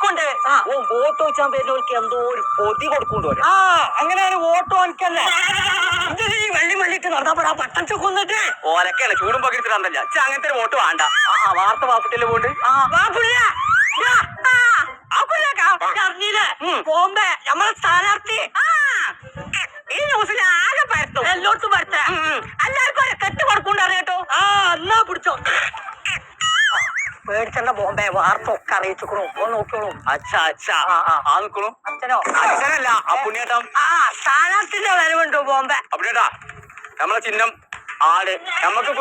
എനിക്കുണ്ട്. വോട്ട് വെച്ചാൻ വരുന്നവർക്ക് എന്തോ ഒരു പൊതി കൊടുക്കൊണ്ട് അങ്ങനെയാണ് വോട്ട് എനിക്കല്ലേ. ഇത് ഈ വെള്ളി വെള്ളിട്ട് നടന്നപ്പോഴാ പട്ടച്ച് കൊന്നിട്ട് ഓലക്കല്ല ചൂടും പകിടത്തിലല്ല അങ്ങനത്തെ ഒരു വോട്ട് വേണ്ട. വാർത്ത വാപ്പിട്ടല്ലേ വോട്ട് അറിഞ്ഞില്ലേ ബോംബെ നമ്മളെ സ്ഥാനാർത്ഥി ഈ ന്യൂസിൽ ആകെ പരത്തും എല്ലായിടത്തും പരത്ത എല്ലാവർക്കും ഒരു കെട്ട് കൊടുക്കൊണ്ട് അറിയട്ടോ. എന്നാ പിടിച്ചോ പേടിച്ചണ്ട ബോംബെ വാർത്ത ഒക്കെ അറിയിച്ചോളൂ. നോക്കിയോളൂ. നിക്കണു അച്ഛനോ അച്ഛനല്ല ആ പുണ്യേട്ടം. സ്ഥാനാർത്ഥിന്റെ വരവുണ്ടോ ബോംബെ അപ്പുണ്യേട്ടാ നമ്മളെ ചിഹ്നം ആട്. നമുക്ക്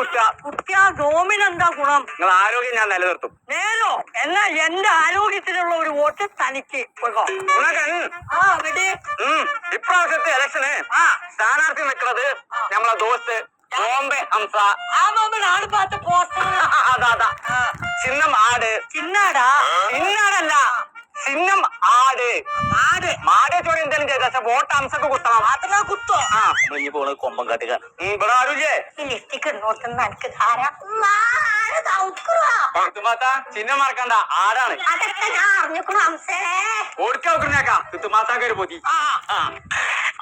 കുട്ടിയാ നോമിനെന്താ ഗുണം? നിങ്ങൾ ആരോഗ്യം ഞാൻ നിലനിർത്തും. നേരോ എന്നാ എന്റെ ആരോഗ്യത്തിനുള്ള ഒരു വോട്ട് തനിക്ക് ഇപ്രാവശ്യത്തെ ഇലക്ഷന് സ്ഥാനാർത്ഥി നിൽക്കുന്നത് നമ്മളെ ദോസ്ത് ബോംബെ ഹംസ. ആണ് പാത്ത പോസ്റ്റർ. അതാ ചിഹ്നം ആട്. ചിന്നാടാ ചിന്നാടല്ല ചിഹ്നം ആട്. മാടേ ചോദ്യം എന്തെങ്കിലും ചെയ്ത വോട്ട് ഹംസക്ക് കുത്തണം. അത്ര കുത്തോ പോണത് കൊമ്പം കാട്ടുക. ഇവിടെ ആരുല്ലേ ലിസ്റ്റിക്ക് നോട്ടുന്ന എനിക്ക് ചിഹ്നം മറക്കണ്ട ആടാണ്. അതൊക്കെ ഞാൻ അറിഞ്ഞിക്കണു ഹംസേ. ഓടിക്കാൻ നോക്കുന്നേക്കാ തുത്തുമാത്താക്ക ഒരു പൊതി.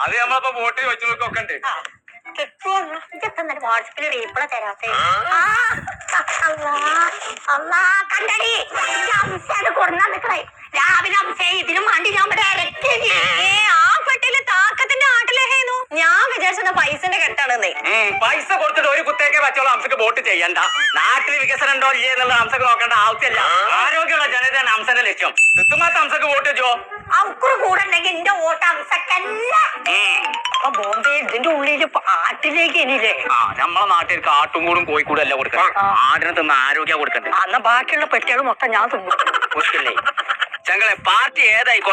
അത് നമ്മളിപ്പോ വോട്ട് വെച്ചു നോക്കൊക്കെ ഉണ്ട്. വാട്സപ്പില് റീപ്ലൈ തരാത്തേ കണ്ടടി ഹംസത് കൊടുന്നാ നിക്കണേ. രാവിലെ ഹംസേ ഇതിനും വേണ്ടി ഞാൻ ഇവിടെ ആ പെട്ടിയില് താക്കത്തിന്റെ ആട്ടിലേന്നു. ഞാൻ വിചാരിച്ച പൈസന്റെ കെട്ടാണെന്നേ. പൈസ കൊടുത്തിട്ട് ഒരു കുത്തേക്കെ വെച്ചോളൂ. ഹംസക്ക് വോട്ട് ചെയ്യണ്ട. നാട്ടിൽ വികസനം ഉണ്ടോ ഇല്ലേ എന്നുള്ള ഹംസക്ക് നോക്കേണ്ട ആവശ്യമില്ല. ആരോഗ്യമുള്ള ജനതയാണ് ഹംസന്റെ ലക്ഷ്യം. തുത്തുമാത്ത ഹംസക്ക് വോട്ട് വെച്ചോ. അവക്കുറ് കൂടെ ഉണ്ടെങ്കിൽ എന്റെ വോട്ട് ഹംസക്കല്ല. ബോംബെ ഇതിന്റെ ഉള്ളില് ആട്ടിലേക്ക് ഇനിയില്ലേ നമ്മളെ നാട്ടിൽ കാട്ടും കൂടും കോഴിക്കൂടും എല്ലാം കൊടുക്കണം. ആടിനെ തിന്ന് ആരോഗ്യം കൊടുക്കണ്ടേ. എന്നാ ബാക്കിയുള്ള പെട്ടികൾ മൊത്തം ഞാൻ തിന്നു. ചങ്ങളെ പാർട്ടി ഏതായിക്കോട്ടെ